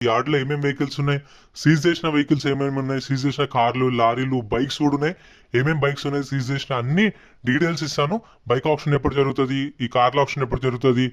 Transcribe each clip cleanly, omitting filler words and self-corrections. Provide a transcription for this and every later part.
Yard లో ఏమేమి vehicles ఉన్నాయి, సీజ్ చేసిన వెహికల్స్ ఏమేమి ఉన్నాయి, సీజ్ చేసిన కార్లు, లారీలు, బైక్స్ కూడా ఉన్నాయి. ఏమేమి బైక్స్ ఉన్నాయి సీజ్ చేసిన అన్ని డీటెయిల్స్ ఇస్తాను. బైక్ ఆప్షన్ ఎప్పుడు జరుగుతుంది, ఈ కార్ల ఆప్షన్ ఎప్పుడు జరుగుతుంది,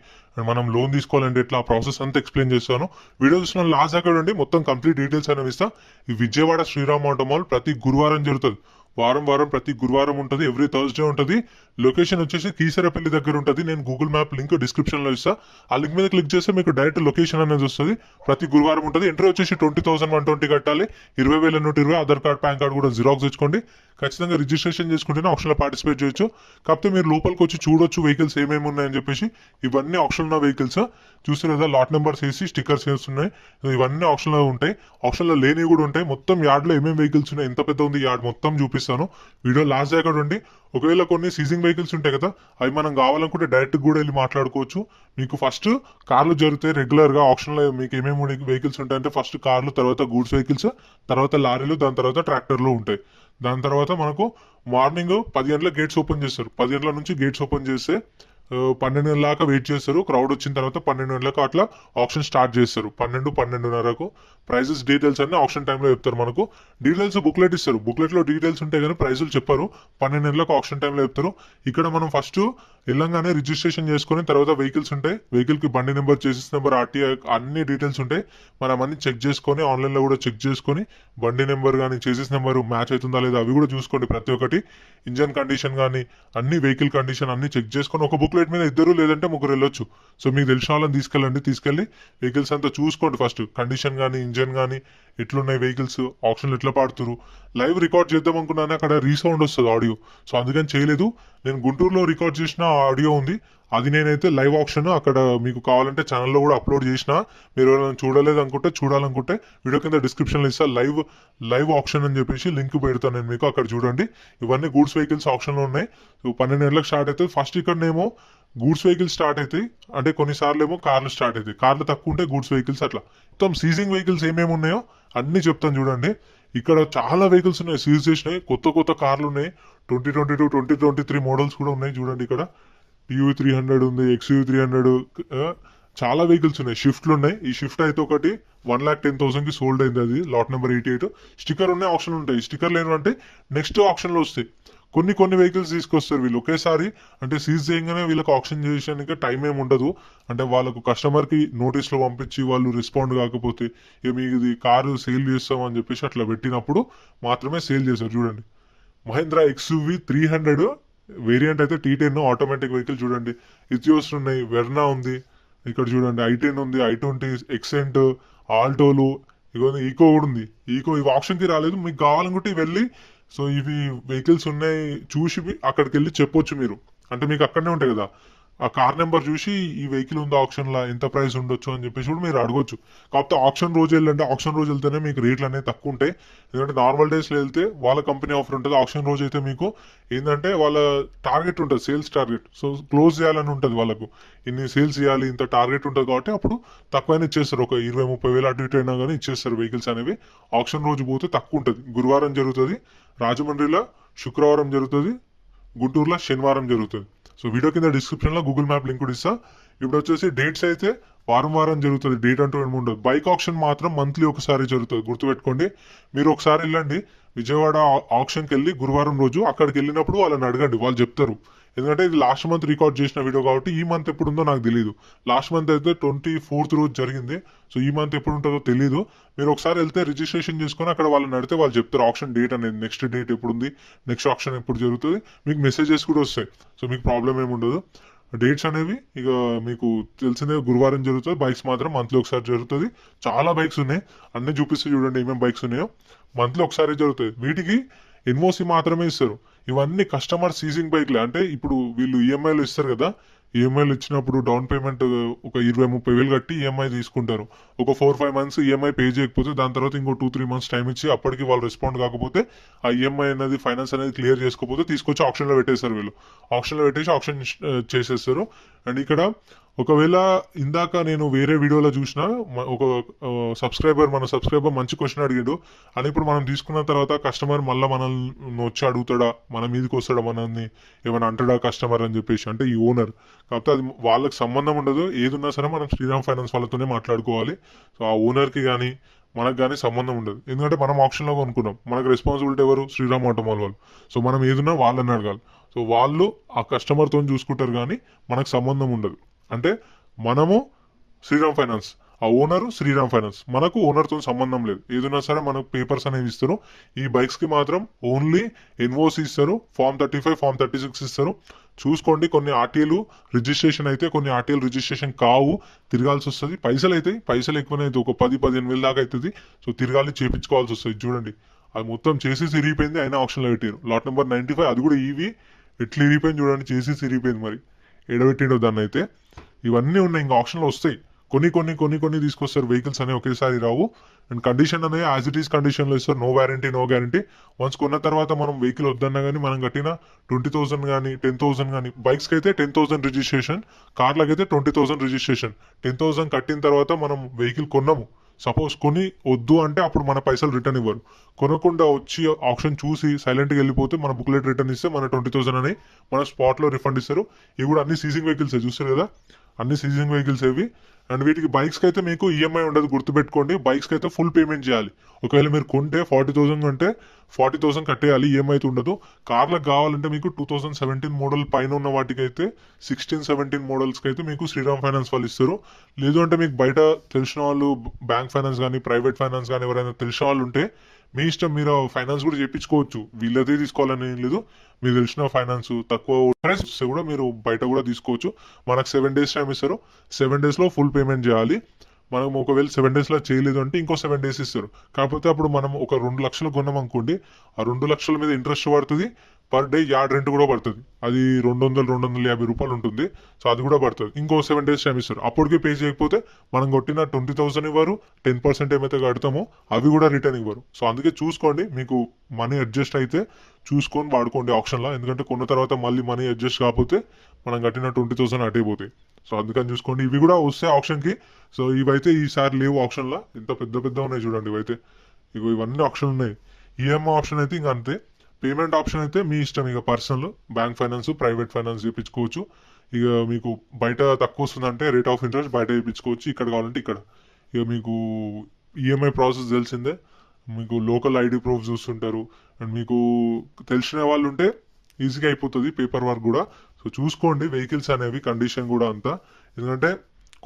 మనం లోన్ తీసుకోవాలంటే ఎట్లా ప్రాసెస్ అంతా ఎక్స్ప్లెయిన్ చేస్తాను. వీడియో చూసిన లాస్ట్ దాకా ఉండి మొత్తం కంప్లీట్ డీటెయిల్స్ అనేవి ఇస్తా. ఈ విజయవాడ శ్రీరామ్ ఆటోమాల్ ప్రతి గురువారం జరుగుతుంది. వారం ప్రతి గురువారం ఉంటుంది, ఎవ్రీ థర్స్డే ఉంటుంది. లొకేషన్ వచ్చేసి కీసరపల్లి దగ్గర ఉంటుంది. నేను గూగుల్ మ్యాప్ లింక్ డిస్క్రిప్షన్ లో ఇస్తా. ఆ లింక్ మీద క్లిక్ చేస్తే మీకు డైరెక్ట్ లొకేషన్ అనేది వస్తుంది. ప్రతి గురువారం ఉంటుంది. ఎంట్రీ వచ్చేసి 20,120 కట్టాలి. 20,000 note 20, Aadhaar card, pan card కూడా జిరాక్స్ తెచ్చుకోండి. ఖచ్చితంగా రిజిస్ట్రేషన్ చేసుకుంటేనే ఆప్షన్ లో పార్టిసిపేట్ చేయొచ్చు. కాకపోతే మీరు లోపలికి వచ్చి చూడొచ్చు వెహికల్స్ ఏమేమి ఉన్నాయని చెప్పేసి. ఇవన్నీ ఆప్షన్ ఉన్న వెహికల్స్ చూస్తారు కదా, లాట్ నెంబర్స్ వేసి స్టిక్కర్స్ వేస్తున్నాయి. ఇవన్నీ ఆప్షన్ లో ఉంటాయి. ఆప్షన్ లో లేనివి కూడా ఉంటాయి. మొత్తం యార్డ్ లో ఏమేమి వెహికల్స్ ఉన్నాయి, ఎంత పెద్ద ఉంది యార్డ్ మొత్తం చూపిస్తాను. వీడియో లాస్ట్ దాకా ఉండి. ఒకవేళ కొన్ని సీజింగ్ వెహికల్స్ ఉంటాయి కదా, అవి మనం కావాలనుకుంటే డైరెక్ట్ కూడా వెళ్ళి మాట్లాడుకోవచ్చు. మీకు ఫస్ట్ కార్లు జరుగుతాయి రెగ్యులర్ గా. ఆప్షన్ లో మీకు ఏమేమి వెహికల్స్ ఉంటాయంటే ఫస్ట్ కార్లు, తర్వాత గూడ్స్ వెహికల్స్, తర్వాత లారీలు, దాని తర్వాత ట్రాక్టర్లు ఉంటాయి. దాని తర్వాత మనకు మార్నింగ్ 10 గంటలకు గేట్స్ ఓపెన్ చేస్తారు. 10 గంటల నుంచి గేట్స్ ఓపెన్ చేస్తే 12 గంటల దాకా వెయిట్ చేస్తారు. క్రౌడ్ వచ్చిన తర్వాత 12 గంటలకు అట్లా ఆప్షన్ స్టార్ట్ చేస్తారు. 12-12:30కు ప్రైజెస్ డీటెయిల్స్ అన్ని ఆప్షన్ టైంలో చెప్తారు. మనకు డీటెయిల్స్ బుక్లెట్ ఇస్తారు. బుక్లెట్ లో డీటెయిల్స్ ఉంటాయి కానీ ప్రైజులు చెప్పారు. 12 గంటలకు ఆప్షన్ టైంలో చెప్తారు. ఇక్కడ మనం ఫస్ట్ వెళ్ళంగానే రిజిస్ట్రేషన్ చేసుకుని తర్వాత వెహికల్స్ ఉంటాయి. వెహికల్ కి బండి నెంబర్, చేసిస్ నెంబర్, ఆర్టీఐ అన్ని డీటెయిల్స్ ఉంటాయి. మనం అన్ని చెక్ చేసుకొని ఆన్లైన్ లో కూడా చెక్ చేసుకొని బండి నెంబర్ కానీ చేసిస్ నెంబర్ మ్యాచ్ అవుతుందా లేదా అవి కూడా చూసుకోండి. ప్రతి ఒక్కటి ఇంజన్ కండిషన్ కానీ అన్ని వెహికల్ కండిషన్ అన్ని చెక్ చేసుకొని ఒక బుక్లెట్ మీద 2 లేదంటే 3 వెళ్ళొచ్చు. సో మీకు తెలిసిన వాళ్ళని తీసుకెళ్ళి వెహికల్స్ అంతా చూసుకోండి. ఫస్ట్ కండిషన్ కానీ ఇంజన్ కానీ ఎట్లున్నాయి వెహికల్స్, ఆప్షన్లు ఎట్లా పాడుతురు. లైవ్ రికార్డ్ చేద్దాం అనుకున్నాను, అక్కడ రీసౌండ్ వస్తుంది ఆడియో. సో అందుకని చేయలేదు. నేను గుంటూరులో రికార్డ్ చేసిన ఆడియో ఉంది, అది నేనైతే లైవ్ ఆప్షన్ అక్కడ మీకు కావాలంటే ఛానల్లో కూడా అప్లోడ్ చేసిన. మీరు ఎవరైనా చూడాలనుకుంటే వీడియో కింద డిస్క్రిప్షన్ లో ఇస్తా. లైవ్ ఆప్షన్ అని చెప్పేసి లింక్ పెడతాను నేను మీకు, అక్కడ చూడండి. ఇవన్నీ గూడ్స్ వెహికల్స్ ఆప్షన్ లో ఉన్నాయి. 12 గంటలకు స్టార్ట్ అవుతుంది. ఫస్ట్ ఇక్కడనేమో గూడ్స్ వెహికల్స్ స్టార్ట్ అవుతాయి, అంటే కొన్నిసార్లు ఏమో కార్లు స్టార్ట్ అవుతాయి. కార్లు తక్కువ ఉంటే గూడ్స్ వెహికల్స్ అట్లా. మొత్తం సీజింగ్ వెహికల్స్ ఏమేమి ఉన్నాయో అన్ని చెప్తాను చూడండి. ఇక్కడ చాలా వెహికల్స్ ఉన్నాయి సీజ్ చేసినాయి. కొత్త కార్లు ఉన్నాయి. 2022, 2023 మోడల్స్ కూడా ఉన్నాయి చూడండి. ఇక్కడ టీయూ 300 ఉంది, XUV 300, చాలా వెహికల్స్ ఉన్నాయి. షిఫ్ట్లు ఉన్నాయి. ఈ షిఫ్ట్ అయితే ఒకటి 1,10,000 కి సోల్డ్ అయింది. అది లాట్ నెంబర్ 88. స్టిక్కర్ ఉన్నాయి, ఆప్షన్ ఉంటాయి. స్టిక్కర్ లేనంటే నెక్స్ట్ ఆప్షన్ లో వస్తాయి. కొన్ని వెహికల్స్ తీసుకొస్తారు వీళ్ళు ఒకేసారి. అంటే సీజ్ చేయగానే వీళ్ళకి ఆప్షన్ చేయడానికి టైం ఏమి ఉండదు. అంటే వాళ్ళకు కస్టమర్ కి నోటీసులు పంపించి వాళ్ళు రెస్పాండ్ కాకపోతే ఇది కారు సేల్ చేస్తాం అని చెప్పేసి అట్లా పెట్టినప్పుడు మాత్రమే సేల్ చేస్తారు. చూడండి, మహేంద్ర XUV 300 వేరియంట్ అయితే T10 ఆటోమేటిక్ వెహికల్ చూడండి. ఇథియోస్ ఉన్నాయి, వెర్నా ఉంది, ఇక్కడ చూడండి i10 ఉంది, i20, ఎక్సెంట్, ఆల్టోలు, ఇగో ఈకో కూడా ఉంది. ఇవి ఆప్షన్ కి రాలేదు. మీకు కావాలనుకుంటే వెళ్ళి సో ఇవి వెహికల్స్ ఉన్నాయి చూసి అక్కడికి వెళ్ళి చెప్పొచ్చు మీరు. అంటే మీకు అక్కడనే ఉంటాయి కదా, ఆ కార్ నెంబర్ చూసి ఈ వెహికల్ ఉందా ఆప్షన్ లా, ఎంత ప్రైస్ ఉండొచ్చు అని చెప్పేసి కూడా మీరు అడగొచ్చు. కాకపోతే ఆప్షన్ రోజు వెళ్ళంటే ఆప్షన్ రోజు వెళ్తేనే మీకు రేట్లు అనేవి తక్కువ ఉంటాయి. ఎందుకంటే నార్మల్ డేస్ లో వెళ్తే వాళ్ళ కంపెనీ ఆఫర్ ఉంటుంది. ఆప్షన్ రోజు అయితే మీకు ఏంటంటే వాళ్ళ టార్గెట్ ఉంటుంది, సేల్స్ టార్గెట్. సో క్లోజ్ చేయాలని ఉంటుంది వాళ్ళకు, ఇన్ని సేల్స్ చేయాలి ఇంత టార్గెట్ ఉంటుంది. కాబట్టి అప్పుడు తక్కువైనా ఇచ్చేస్తారు. ఒక 20-30 వేలు అటు ఇటు అయినా కానీ ఇచ్చేస్తారు వెహికల్స్ అనేవి. ఆప్షన్ రోజు పోతే తక్కువ ఉంటుంది. గురువారం జరుగుతుంది, రాజమండ్రిలో శుక్రవారం జరుగుతుంది, గుంటూరులో శనివారం జరుగుతుంది. సో వీడియో కింద డిస్క్రిప్షన్ లో గూగుల్ మ్యాప్ లింక్ కూడా ఇస్తా. ఇప్పుడు వచ్చేసి డేట్స్ అయితే వారం జరుగుతుంది. డేట్ అంటూ ఏమి ఉండదు. బైక్ ఆప్షన్ మాత్రం మంత్లీ ఒకసారి జరుగుతుంది, గుర్తుపెట్టుకోండి. మీరు ఒకసారి వెళ్ళండి విజయవాడ ఆప్షన్కి వెళ్ళి గురువారం రోజు. అక్కడికి వెళ్ళినప్పుడు వాళ్ళని అడగండి, వాళ్ళు చెప్తారు. ఎందుకంటే ఇది లాస్ట్ మంత్ రికార్డ్ చేసిన వీడియో కాబట్టి ఈ మంత్ ఎప్పుడు ఉందో నాకు తెలియదు. లాస్ట్ మంత్ అయితే 24th రోజు జరిగింది. సో ఈ మంత్ ఎప్పుడు ఉంటుందో తెలియదు. మీరు ఒకసారి వెళ్తే రిజిస్ట్రేషన్ చేసుకుని అక్కడ వాళ్ళని అడిగితే వాళ్ళు చెప్తారు ఆప్షన్ డేట్ అనేది, నెక్స్ట్ డేట్ ఎప్పుడు ఉంది, నెక్స్ట్ ఆప్షన్ ఎప్పుడు జరుగుతుంది. మీకు మెసేజెస్ కూడా వస్తాయి. సో మీకు ప్రాబ్లం ఏమి ఉండదు. డేట్స్ అనేవి ఇక మీకు తెలిసిందే, గురువారం జరుగుతుంది. బైక్స్ మాత్రం మంత్లీ ఒకసారి జరుగుతుంది. చాలా బైక్స్ ఉన్నాయి, అన్ని చూపిస్తే చూడండి ఏమేమి బైక్స్ ఉన్నాయో. మంత్లీ ఒకసారి జరుగుతుంది. వీటికి ఎన్ఓసి మాత్రమే ఇస్తారు. ఇవన్నీ కస్టమర్ సీజింగ్ బైక్లే. అంటే ఇప్పుడు వీళ్ళు ఈఎంఐలు ఇస్తారు కదా, ఈఎంఐలు ఇచ్చినప్పుడు డౌన్ పేమెంట్ ఒక 20-30 వేలు కట్టి ఈఎంఐ తీసుకుంటారు. ఒక 4-5 months ఈఎంఐ పే చేయకపోతే దాని తర్వాత ఇంకో 2-3 months టైం ఇచ్చి అప్పటికి వాళ్ళు రెస్పాండ్ కాకపోతే ఆ ఈఎంఐ అనేది ఫైనాన్స్ అనేది క్లియర్ చేసుకోకపోతే తీసుకొచ్చి ఆప్షన్ లో పెట్టేస్తారు. వీళ్ళు ఆప్షన్ లో పెట్టేసి ఆప్షన్ చేసేస్తారు. అండ్ ఇక్కడ ఒకవేళ ఇందాక నేను వేరే వీడియోలో చూసిన ఒక మన సబ్స్క్రైబర్ మంచి క్వశ్చన్ అడిగాడు అని, ఇప్పుడు మనం తీసుకున్న తర్వాత కస్టమర్ మళ్ళీ మనల్ని వచ్చి అడుగుతాడా, మన మీదకి వస్తాడా, మనల్ని ఏమైనా అంటాడా కస్టమర్ అని చెప్పేసి, అంటే ఈ ఓనర్. కాకపోతే అది వాళ్ళకి సంబంధం ఉండదు. ఏదున్నా సరే మనం శ్రీరామ్ ఫైనాన్స్ వాళ్ళతోనే మాట్లాడుకోవాలి. సో ఆ ఓనర్కి కానీ మనకు కానీ సంబంధం ఉండదు. ఎందుకంటే మనం ఆప్షన్లో కొనుక్కున్నాం, మనకు రెస్పాన్సిబిలిటీ ఎవరు, శ్రీరామ్ ఆటోమాల్ వాళ్ళు. సో మనం ఏదున్నా వాళ్ళని అడగాలి. సో వాళ్ళు ఆ కస్టమర్తో చూసుకుంటారు కానీ మనకు సంబంధం ఉండదు. అంటే మనము శ్రీరామ్ ఫైనాన్స్, ఆ ఓనరు శ్రీరామ్ ఫైనాన్స్, మనకు ఓనర్తో సంబంధం లేదు. ఏదైనా సరే మనకు పేపర్స్ అనేవి ఇస్తారు. ఈ బైక్స్ కి మాత్రం ఓన్లీ ఎన్ఓసి ఇస్తారు, ఫామ్ 35, ఫామ్ 36 ఇస్తారు. చూసుకోండి, కొన్ని ఆర్టీఏలు రిజిస్ట్రేషన్ అయితే, కొన్ని ఆర్టీఏలు రిజిస్ట్రేషన్ కావు, తిరగాల్సి వస్తుంది. పైసలు అయితే పైసలు ఎక్కువనే అయితే, ఒక 10-15 వేలు దాకా అవుతుంది. సో తిరగాలి, చేపించుకోవాల్సి వస్తుంది. చూడండి, అది మొత్తం చేసి ఇరిగిపోయింది, అయినా ఆప్షన్లో పెట్టారు. లాట్ నెంబర్ 95, అది కూడా ఈవీ ఎట్లా ఇరిగిపోయింది చూడండి, చేసి ఇరిగిపోయింది. మరి ఎడబెట్టిండో దాన్ని అయితే. ఇవన్నీ ఉన్నాయి, ఇంకా ఆప్షన్లో వస్తాయి. కొన్ని తీసుకొస్తారు వెహికల్స్ అనేవి, ఒకేసారి రావు. అండ్ కండిషన్ అనేది యాజ్ ఇట్ ఈస్ కండిషన్లో ఇస్తారు. No warranty, no guarantee. Once కొన్న తర్వాత మనం వెహికల్ వద్దన్నా కానీ మనం కట్టిన 20,000 కానీ 10,000 కానీ, బైక్స్కి అయితే 10,000 రిజిస్ట్రేషన్, కార్లకి అయితే 20,000 రిజిస్ట్రేషన్. 10,000 కట్టిన తర్వాత మనం వెహికల్ కొన్నాము, సపోజ్ కొని వద్దు అంటే అప్పుడు మన పైసలు రిటర్న్ ఇవ్వరు. కొనకుండా వచ్చి ఆప్షన్ చూసి సైలెంట్గా వెళ్ళిపోతే మన బుక్లెట్ రిటర్న్ ఇస్తే మన 20,000 అని మన స్పాట్లో రిఫండ్ ఇస్తారు. ఇవి కూడా అన్ని సీజింగ్ వెహికల్స్ చూస్తారు కదా, అన్ని సీజింగ్ వెహికల్స్ ఇవి. అండ్ వీటికి బైక్స్కి అయితే మీకు ఈఎంఐ ఉండదు, గుర్తుపెట్టుకోండి. బైక్స్కి అయితే ఫుల్ పేమెంట్ చేయాలి. ఒకవేళ మీరు కొంటే 40,000 అంటే 40,000 కట్టేయాలి, ఈఎంఐ అయితే ఉండదు. కార్లకు కావాలంటే మీకు 2017 మోడల్ పైన ఉన్న వాటికి అయితే 16-17 మోడల్స్కి అయితే మీకు శ్రీరామ్ ఫైనాన్స్ వాళ్ళు ఇస్తారు. లేదు అంటే మీకు బయట తెలిసిన వాళ్ళు, బ్యాంక్ ఫైనాన్స్ కానీ ప్రైవేట్ ఫైనాన్స్ కానీ ఎవరైనా తెలిసిన వాళ్ళు ఉంటే మీ ఇష్టం, మీరు ఫైనాన్స్ కూడా చేయించుకోవచ్చు. వీళ్ళదే తీసుకోవాలని ఏం లేదు. మీకు తెలిసిన ఫైనాన్స్ తక్కువ ప్రైస్ వస్తే కూడా మీరు బయట కూడా తీసుకోవచ్చు. మనకు 7 days టైం ఇస్తారు. 7 daysలో ఫుల్ పేమెంట్ చేయాలి. మనం ఒకవేళ 7 daysలో చేయలేదు అంటే ఇంకో 7 days ఇస్తారు. కాకపోతే అప్పుడు మనం ఒక 2 లక్షలు కొన్నాం అనుకోండి, ఆ 2 లక్షల మీద ఇంట్రెస్ట్ పడుతుంది. పర్ డే యార్డ్ రెంట్ కూడా పడుతుంది. అది 200-250 రూపాయలు ఉంటుంది. సో అది కూడా పడుతుంది. ఇంకో 7 days టైం ఇస్తారు. అప్పటికే పే చేయకపోతే మనం కొట్టిన 20,000 ఇవ్వరు. 10% ఏమైతే కడతామో అవి కూడా రిటర్న్ ఇవ్వరు. సో అందుకే చూసుకోండి, మీకు మనీ అడ్జస్ట్ అయితే చూసుకొని వాడుకోండి ఆప్షన్లో. ఎందుకంటే కొన్న తర్వాత మళ్ళీ మనీ అడ్జస్ట్ కాకపోతే మనం కట్టిన 20,000 అటైపోతాయి. సో అందుకని చూసుకోండి. ఇవి కూడా వస్తాయి ఆప్షన్కి. సో ఇవైతే ఈసారి లేవు ఆప్షన్లో. ఇంత పెద్ద ఉన్నాయి చూడండి ఇవైతే. ఇగో ఇవన్నీ ఆప్షన్ ఉన్నాయి. ఈఎంఐ ఆప్షన్ అయితే ఇంకా అంతే. పేమెంట్ ఆప్షన్ అయితే మీ ఇష్టం, ఇక personal, bank finance, private finance చేయించుకోవచ్చు. ఇక మీకు బయట తక్కువ వస్తుందంటే రేట్ ఆఫ్ ఇంట్రెస్ట్ బయట చేయించుకోవచ్చు, ఇక్కడ కావాలంటే ఇక్కడ. ఇక మీకు ఈఎంఐ ప్రాసెస్ తెలిసిందే. మీకు లోకల్ ఐడి ప్రూఫ్ చూస్తుంటారు. అండ్ మీకు తెలిసిన వాళ్ళు ఉంటే ఈజీగా అయిపోతుంది పేపర్ వర్క్ కూడా. సో చూసుకోండి వెహికల్స్ అనేవి, కండిషన్ కూడా అంతా. ఎందుకంటే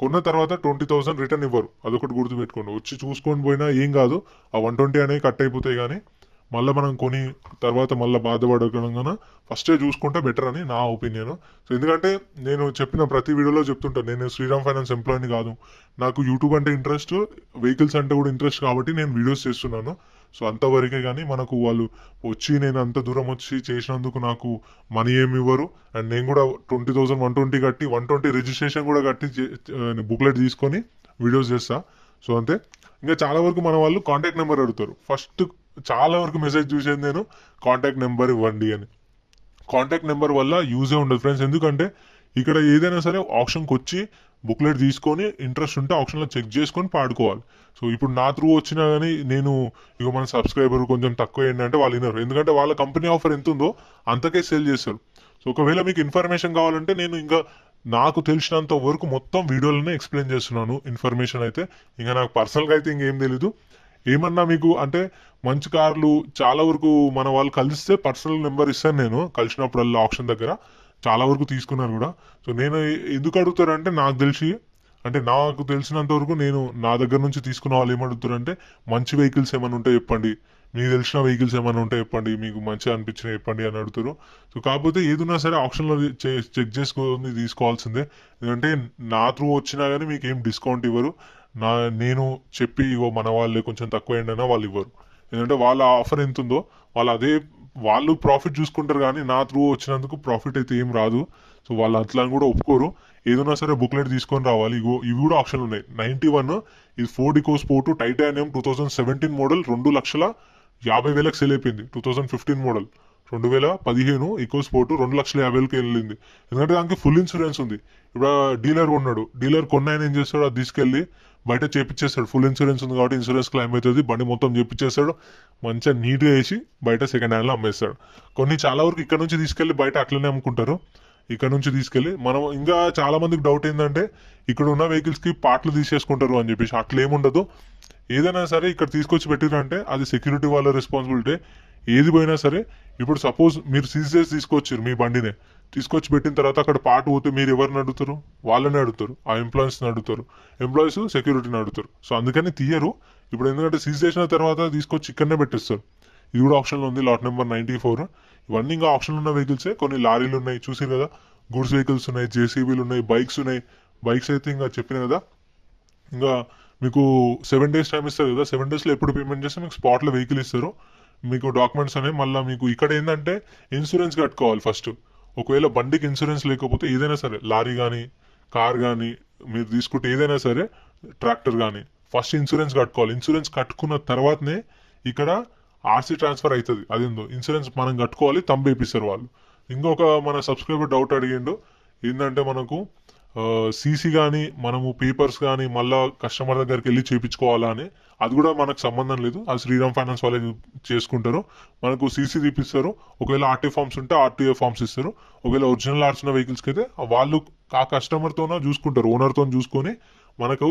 కొన్న తర్వాత 20,000 రిటర్న్ ఇవ్వరు, అదొకటి గుర్తుపెట్టుకోండి. వచ్చి చూసుకొని పోయినా ఏం కాదు, ఆ 120 అనేవి కట్ అయిపోతాయి. కానీ మళ్ళీ మనం కొని తర్వాత మళ్ళీ బాధపడకుండా ఫస్టే చూసుకుంటే బెటర్ అని నా ఒపీనియన్. సో ఎందుకంటే నేను చెప్పిన ప్రతి వీడియోలో చెప్తుంటాను, నేను శ్రీరామ్ ఫైనాన్స్ ఎంప్లాయీని కాదు. నాకు యూట్యూబ్ అంటే ఇంట్రెస్ట్, వెహికల్స్ అంటే కూడా ఇంట్రెస్ట్ కాబట్టి నేను వీడియోస్ చేస్తున్నాను. సో అంతవరకే. కానీ మనకు వాళ్ళు వచ్చి నేను అంత దూరం వచ్చి చేసినందుకు నాకు మనీ ఏమి ఇవ్వరు. అండ్ నేను కూడా 20,000 120 కట్టి 120 రిజిస్ట్రేషన్ కూడా కట్టి బుక్లెట్ తీసుకొని వీడియోస్ చేస్తా. సో అంతే. ఇంకా చాలా వరకు మన వాళ్ళు కాంటాక్ట్ నెంబర్ అడుగుతారు. ఫస్ట్ చాలా వరకు మెసేజ్ చూసేది నేను, కాంటాక్ట్ నెంబర్ ఇవ్వండి అని. కాంటాక్ట్ నెంబర్ వల్ల యూజే ఉండదు ఫ్రెండ్స్. ఎందుకంటే ఇక్కడ ఏదైనా సరే ఆప్షన్కి వచ్చి బుక్లెట్ తీసుకొని ఇంట్రెస్ట్ ఉంటే ఆప్షన్లో చెక్ చేసుకొని పాడుకోవాలి. సో ఇప్పుడు నా త్రూ వచ్చినా కానీ నేను ఇక మన సబ్స్క్రైబర్ కొంచెం తక్కువ ఏంటంటే వాళ్ళు వినరు. ఎందుకంటే వాళ్ళ కంపెనీ ఆఫర్ ఎంత ఉందో అంతకే సేల్ చేస్తారు. సో ఒకవేళ మీకు ఇన్ఫర్మేషన్ కావాలంటే నేను ఇంకా నాకు తెలిసినంత వరకు మొత్తం వీడియోలోనే ఎక్స్ప్లెయిన్ చేస్తున్నాను ఇన్ఫర్మేషన్ అయితే. ఇంకా నాకు పర్సనల్గా అయితే ఇంకేం తెలీదు. ఏమన్నా మీకు అంటే మంచి కార్లు చాలా వరకు మన వాళ్ళు కలిస్తే పర్సనల్ నెంబర్ ఇస్తాను నేను, కలిసినప్పుడల్లా ఆప్షన్ దగ్గర. చాలా వరకు తీసుకున్నారు కూడా. సో నేను ఎందుకు అడుగుతారంటే నాకు తెలిసినంత వరకు నేను నా దగ్గర నుంచి తీసుకున్న వాళ్ళు ఏమడుగుతారంటే మంచి వెహికల్స్ ఏమైనా ఉంటే చెప్పండి, మీకు తెలిసిన వెహికల్స్ ఏమైనా ఉంటే చెప్పండి, మీకు మంచిగా అనిపించినవి చెప్పండి అని అడుగుతారు. సో కాకపోతే ఏదున్నా సరే ఆప్షన్లో చెక్ చేసుకొని తీసుకోవాల్సిందే. ఎందుకంటే నా త్రూ వచ్చినా కానీ మీకు ఏం డిస్కౌంట్ ఇవ్వరు. నేను చెప్పి ఇగో మన వాళ్ళే కొంచెం తక్కువ అయినా వాళ్ళు ఇవ్వరు. ఎందుకంటే వాళ్ళ ఆఫర్ ఎంత ఉందో వాళ్ళు ప్రాఫిట్ చూసుకుంటారు. కానీ నా త్రూ వచ్చినందుకు ప్రాఫిట్ అయితే ఏం రాదు. సో వాళ్ళు అట్లా కూడా ఒప్పుకోరు. ఏదైనా సరే బుక్లెట్ తీసుకొని రావాలి. ఇవి కూడా ఆప్షన్లు ఉన్నాయి. 91 ఇది Ford EcoSport titanium 2017 model 2,50,000 sale అయిపోయింది. 2015 మోడల్ 2015 ఈకో స్పోర్ట్ 2,50,000కి వెళ్ళింది. ఎందుకంటే దానికి ఫుల్ ఇన్సూరెన్స్ ఉంది. ఇప్పుడు డీలర్ ఉన్నాడు, డీలర్ కొన్నాయన ఏం చేస్తాడు, అది తీసుకెళ్లి బయట చేపించేస్తాడు. ఫుల్ ఇన్సూరెన్స్ ఉంది కాబట్టి ఇన్సూరెన్స్ క్లైమ్ అవుతుంది, బండి మొత్తం చేపించేస్తాడు, మంచిగా నీట్గా వేసి బయట సెకండ్ హ్యాండ్లో అమ్మేస్తాడు. కొన్ని చాలా వరకు ఇక్కడ నుంచి తీసుకెళ్లి బయట అట్లనే అమ్ముకుంటారు. ఇక్కడ నుంచి తీసుకెళ్లి మనం ఇంకా చాలా మందికి డౌట్ ఏంటంటే ఇక్కడ ఉన్న వెహికల్స్ కి పార్ట్లు తీసేసుకుంటారు అని చెప్పేసి. అట్లా ఏముండదు. ఏదైనా సరే ఇక్కడ తీసుకొచ్చి పెట్టిరంటే అది సెక్యూరిటీ వాళ్ళ రెస్పాన్సిబిలిటీ. ఏది పోయినా సరే, ఇప్పుడు సపోజ్ మీరు సీజ్ చేసి తీసుకొచ్చారు మీ బండిని, తీసుకొచ్చి పెట్టిన తర్వాత అక్కడ పార్ట్ పోతే మీరు ఎవరిని అడుగుతారు? వాళ్ళని అడుగుతారు, ఆ ఎంప్లాయీస్ని అడుగుతారు. ఎంప్లాయీస్ సెక్యూరిటీని అడుగుతారు. సో అందుకని తీయరు. ఇప్పుడు ఎందుకంటే సీజ్ చేసిన తర్వాత తీసుకొచ్చి ఇక్కడనే పెట్టేస్తారు. ఇది కూడా ఆప్షన్లో ఉంది, లాట్ నెంబర్ 94. ఇవన్నీ ఇంకా ఆప్షన్లో ఉన్న వెహికల్సే. కొన్ని లారీలు ఉన్నాయి చూసారు కదా, గూడ్స్ వెహికల్స్ ఉన్నాయి, జేసీబీలు ఉన్నాయి, బైక్స్ ఉన్నాయి. బైక్స్ అయితే ఇంకా చెప్పిన కదా, ఇంకా మీకు 7 days టైం ఇస్తారు కదా, 7 daysలో ఎప్పుడు పేమెంట్ చేస్తే మీకు స్పాట్లో వెహికల్ ఇస్తారు. మీకు డాక్యుమెంట్స్ అనేవి మళ్ళీ మీకు ఇక్కడ ఏంటంటే ఇన్సూరెన్స్ కట్టుకోవాలి ఫస్ట్. ఒకవేళ బండికి ఇన్సూరెన్స్ లేకపోతే ఏదైనా సరే, లారీ కానీ కార్ కానీ మీరు తీసుకుంటే ఏదైనా సరే, ట్రాక్టర్ కానీ, ఫస్ట్ ఇన్సూరెన్స్ కట్టుకోవాలి. ఇన్సూరెన్స్ కట్టుకున్న తర్వాతనే ఇక్కడ ఆర్సీ ట్రాన్స్ఫర్ అవుతుంది. అదేందో ఇన్సూరెన్స్ మనం కట్టుకోవాలి, తంబు వేపిస్తారు వాళ్ళు. ఇంకొక మన సబ్స్క్రైబర్ డౌట్ అడిగిండు, ఏంటంటే మనకు సీసీ కానీ మనము పేపర్స్ కానీ మళ్ళా కస్టమర్ దగ్గరికి వెళ్ళి చేయించుకోవాలా అని. అది కూడా మనకు సంబంధం లేదు, అది శ్రీరామ్ ఫైనాన్స్ వాళ్ళే చేసుకుంటారు. మనకు సీసీ తీపిస్తారు. ఒకవేళ ఆర్టీ ఫార్మ్స్ ఉంటే ఆర్టీఏ ఫార్మ్స్ ఇస్తారు. ఒకవేళ ఒరిజినల్ ఆర్ట్స్ ఉన్న వెహికల్స్కి అయితే వాళ్ళు ఆ కస్టమర్తోనే చూసుకుంటారు, ఓనర్తో చూసుకొని మనకు